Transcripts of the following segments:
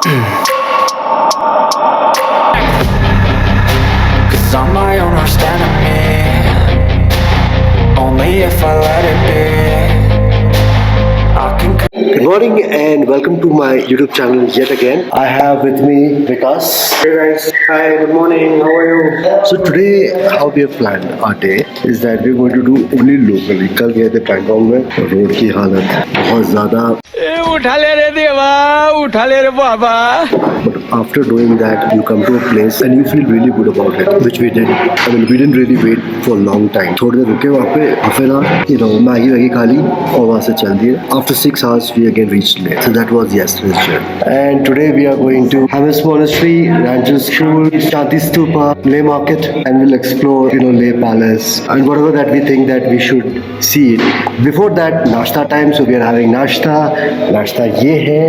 Cause I'm my own worst enemy. Only if I let it be. I can. Good morning and welcome to my YouTube channel yet again. I have with me Vikas. Hey guys, hi, good morning, how are you? So today how we have planned our day is that we're going to do only locally. कल गए थे पैंगोंग में और road की हालत बहुत ज़्यादा. उठा ले रे देवा, उठा ले रे बाबा. But after doing that, you come to a place and you feel really good about it, which we did. I mean, we didn't really wait for a long time. थोड़ी देर रुके वहाँ पे, फिर मैगी वैगी खा ली और वहाँ से चल दिए. After 6 hours, we again reached Leh. So that was yesterday's trip. And today we are going to Hemis Monastry, Ranchos, ShantiStupa, Leh Market, and we'll explore, Leh Palace and whatever that we think that we should see it. Before that, nashta time. So we are having nashta. Nashta ये है.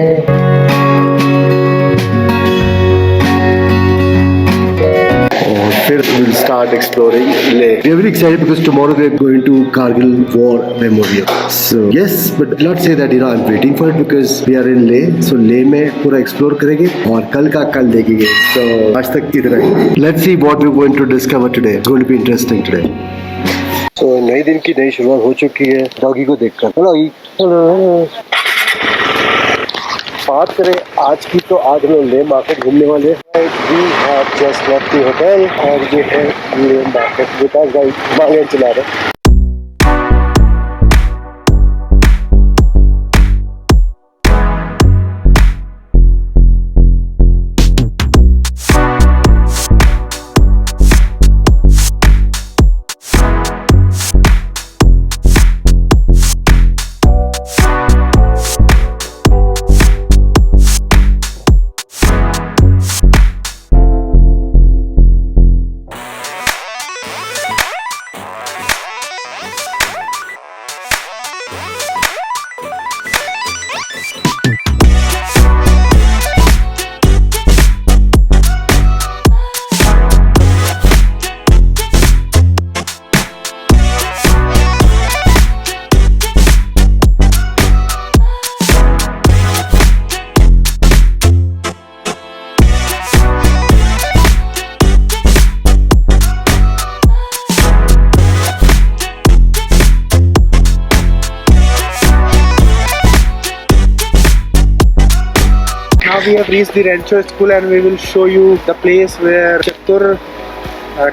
Then we'll start exploring Leh. We are very excited because tomorrow we are going to Kargil War Memorial. So yes, but not say that I'm waiting for it because we are in Leh. So Leh में पूरा explore करेंगे और कल का कल देखेंगे. So आज तक इतना ही. Let's see what we're going to discover today. It's going to be interesting today. So नए दिन की नई शुरुआत हो चुकी है. डॉगी को देखकर. डॉगी. बात करें आज की तो आज हम लोग लेह मार्केट घूमने वाले हैं. We have just left the hotel और ये है लेह मार्केट. विकास भाई बागें चला रहे. Now we have reached the Rancho school and we will show you the place where Chatur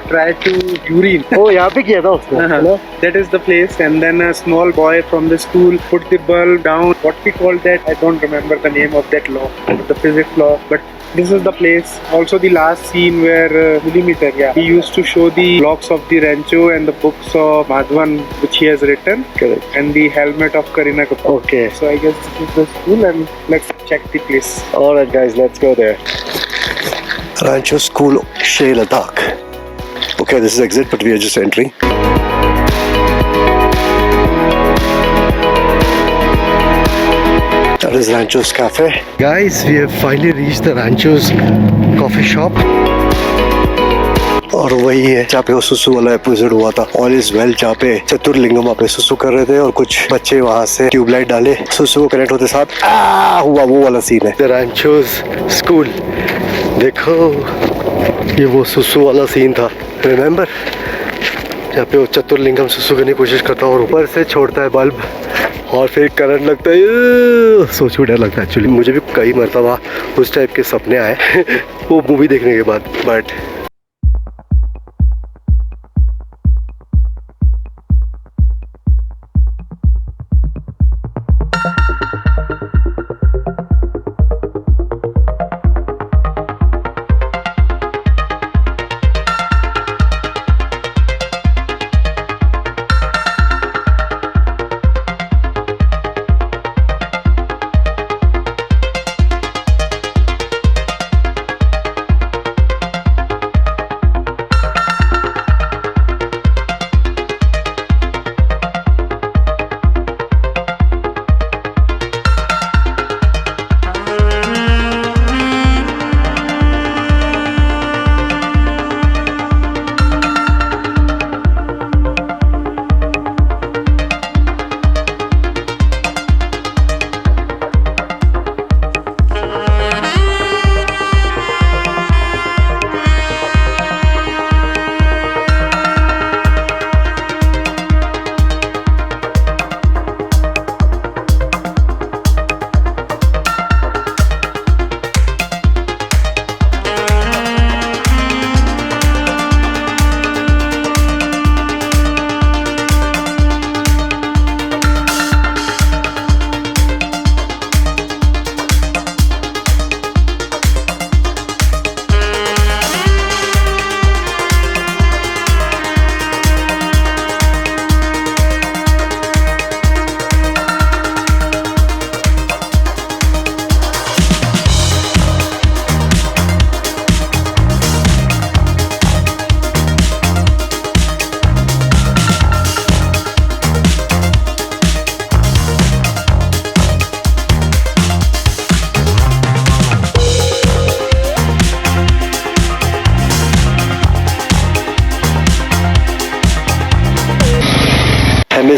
tried to urine. Oh, यहाँ पे किया था उसने. That is the place, and then a small boy from the school put the bulb down. What we call that, I don't remember the name of that law, the physics law, but this is the place. Also the last scene where he used to show the blocks of the Rancho and the books of Madhavan which he has written. Correct. And the helmet of Kareena Kapoor. Okay. So I guess this is the school and let's check the place. Alright guys, let's go there. Rancho School, Ladakh. Okay, this is exit, but we are just entering. That is Rancho's Cafe. Guys, we have finally reached the Rancho's coffee shop. और वही है जहाँ पे वो सुसु वाला episode हुआ था. ऑल इज वेल, जहाँ पे चतुर्लिंगम वहाँ पे सुसु कर रहे थे और कुछ बच्चे वहाँ से ट्यूबलाइट डाले सुसु को कनेक्ट होते साथ हुआ वो वाला सीन है. The Rancho's school. देखो ये वो सुसु वाला सीन था. रिमेम्बर जहाँ पे वो चतुर्लिंगम सुसु करने की कोशिश करता है और ऊपर से छोड़ता है बल्ब और फिर करंट लगता है. सोच के डर लगता है. एक्चुअली मुझे भी कई मरतबा उस टाइप के सपने आए वो मूवी देखने के बाद. बट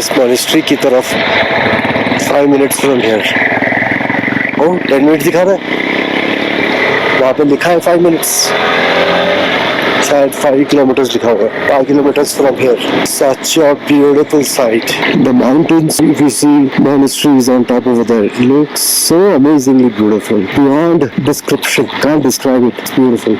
हेमिस मॉनेस्ट्री की तरफ 5 minutes from here. Oh 10 minute दिखा रहा है, वहाँ पे लिखा है 5 minutes, शायद 5 kilometers लिखा हुआ है। 5 kilometers from here. Such a beautiful sight. The mountains, if you see monasteries on top over there, looks so amazingly beautiful. Beyond description. Can't describe it. It's beautiful.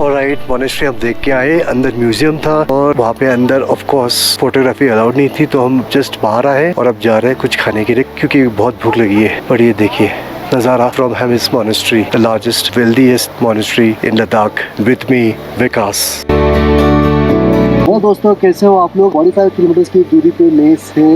Alright, monastery हम देख के आए, अंदर museum था और वहाँ पे अंदर ऑफ कोर्स फोटोग्राफी अलाउड नहीं थी, तो हम जस्ट बाहर आए और अब जा रहे हैं कुछ खाने के लिए क्योंकि बहुत भूख लगी है। पर ये देखिए नज़ारा from Hemis monastery, the largest wealthiest monastery in Ladakh. With me Vikas. Hello दोस्तों, कैसे हो आप लोग? 45 किलोमीटर की दूरी पे ले से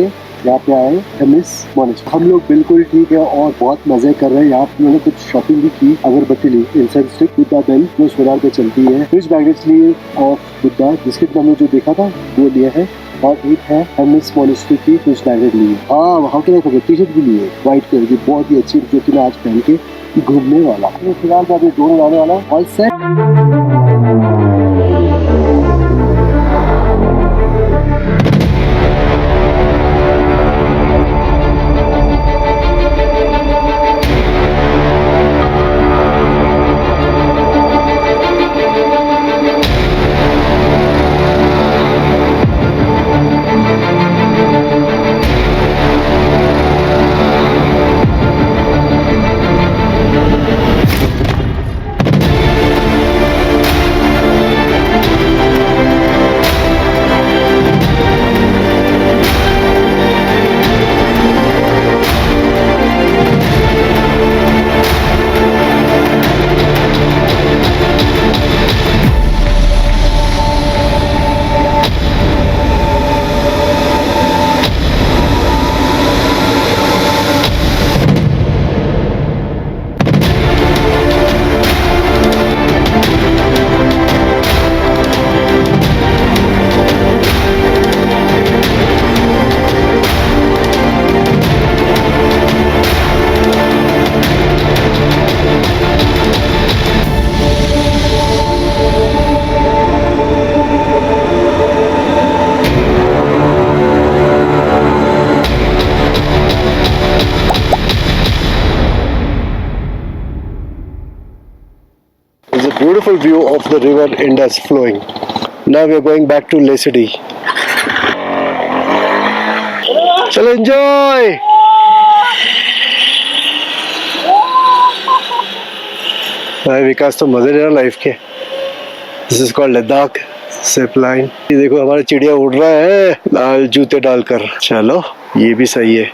यहाँ पे आए हेमिस मॉनेस्ट्री। हम लोग बिल्कुल ठीक है और बहुत मजे कर रहे हैं। यहाँ पे मैंने कुछ शॉपिंग भी की, अगरबत्ती ली, इंसेंस स्टिक, बुद्धा बेल जो सोलार पे चलती है, फ्रिज मैग्नेट्स लिए ऑफ बुद्धा जिसके हमने जो देखा था वो लिया है, और एक है हेमिस मॉनेस्ट्री की फ्रिज मैग्नेट ली है। हाँ, वहाँ के लिए टी शर्ट भी ली है व्हाइट कलर की, बहुत ही अच्छी, जो कि मैं आज पहन के घूमने वाला हूँ। फिलहाल मैं अभी ड्रोन उड़ाने वाला हूँ। All set. There's a beautiful view of the river Indus flowing. Now we are going back to Le City. Chalo, enjoy! भाई विकास तो मजे ले रहा लाइफ के। This is called Ladakh zip line. ये देखो हमारा चिड़िया उड़ रहा है लाल जूते डालकर। चलो ये भी सही है।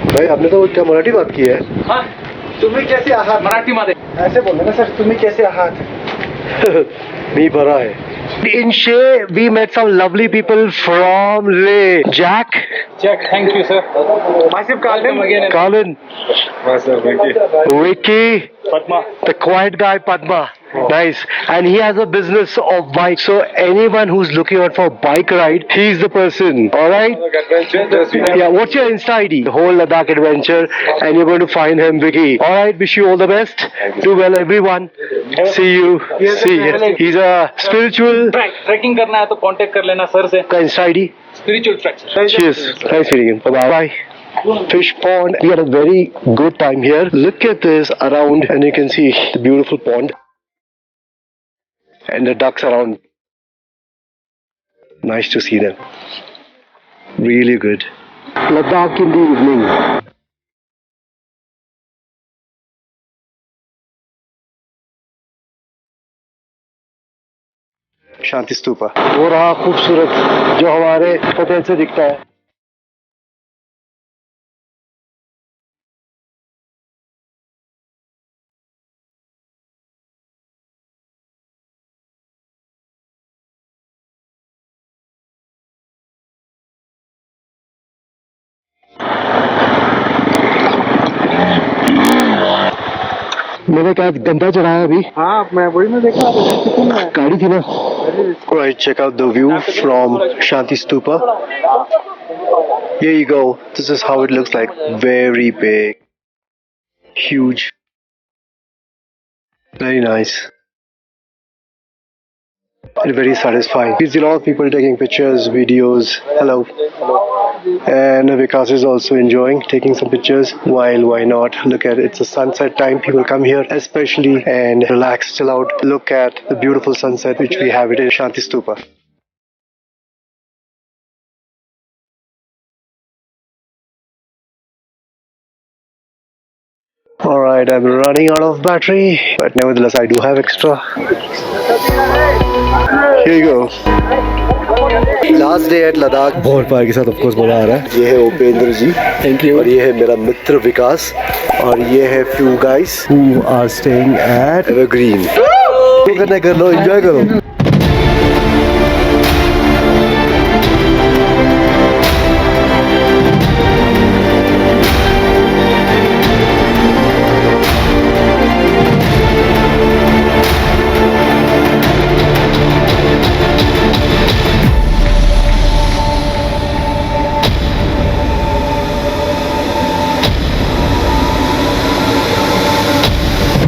भाई आपने तो क्या मराठी बात की है? हाँ, तुम्ही कैसे आहात? मराठी मध्ये ऐसे बोलना ना सर, तुम्ही कैसे आहात? मी बरा है। In Shea, we met some lovely people from Le. Jack. Jack, thank you, sir. Myself, Colin. Colin. Myself, Vicky. Vicky. Padma. The quiet guy, Padma. Nice. And he has a business of bikes. So anyone who's looking out for a bike ride, he's the person. All right? Adventure. Yeah, what's your Insta ID? The whole Ladakh adventure, and you're going to find him, Vicky. All right, wish you all the best. Do well, everyone. See you. See you. He's a spiritual. Trekking करना है तो contact कर लेना sir से। का Insta ID? Spiritual track. Cheers. Thanks meeting him. Bye bye. Fish pond. We had a very good time here. Look at this around, and you can see the beautiful pond and the ducks around. Nice to see them. Really good. Ladakh in the evening. ShantiStupa. वो रहा खूबसूरत जो हमारे hotel से दिखता है। मैंने क्या गंदा चढ़ाया अभी? हाँ मैं वही मैं देखा गाड़ी थी ना. Right, check out the view from ShantiStupa. Here you go. This is how it looks like. Very big, huge, very nice, and very satisfying. We see a lot of people taking pictures, videos. Hello. And Vikas is also enjoying taking some pictures. Why not? Look at it. It's a sunset time. People come here especially and relax, chill out, look at the beautiful sunset which we have it in ShantiStupa. Alright, I'm running out of battery, but nevertheless I do have extra. Here you go. Last day at Ladakh. बहुत पार के साथ of course मजा आ रहा है. ये है उपेंद्र जी, thank you. और ये है मेरा मित्र विकास. और ये है few guys who are staying at Evergreen. तो करना कर लो, एंजॉय करो.